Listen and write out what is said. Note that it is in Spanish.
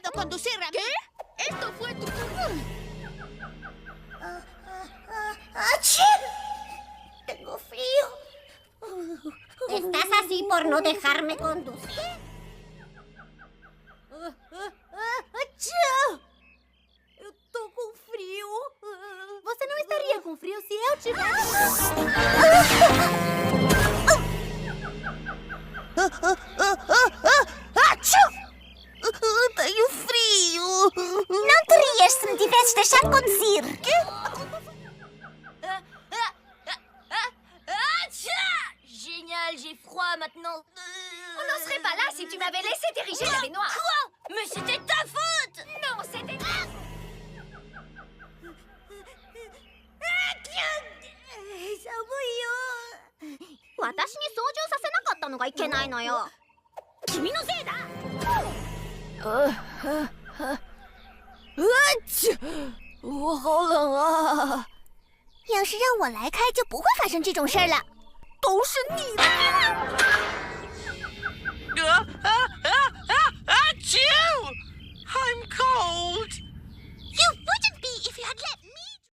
dejado conducir a mí. ¿Qué? Esto fue tu culpa. ¡Achí! Tengo frío. ¿Estás así por no dejarme conducir? Achí! Eu tô com frio. Você não estaria com frio se eu tivesse... Tenho frio. Não te rias se me tivesses deixado conduzir. Quê? Génial, j'ai froid maintenant. On n'en serait pas là si tu m'avais laissé diriger la baignoire. Quoi? Mais c'était ta faute. Non, c'était... 寒いよ。私に操縦させなかったのがいけないのよ。君のせいだ。我好冷啊！要是让我来开，就不会发生这种事儿了。都是你的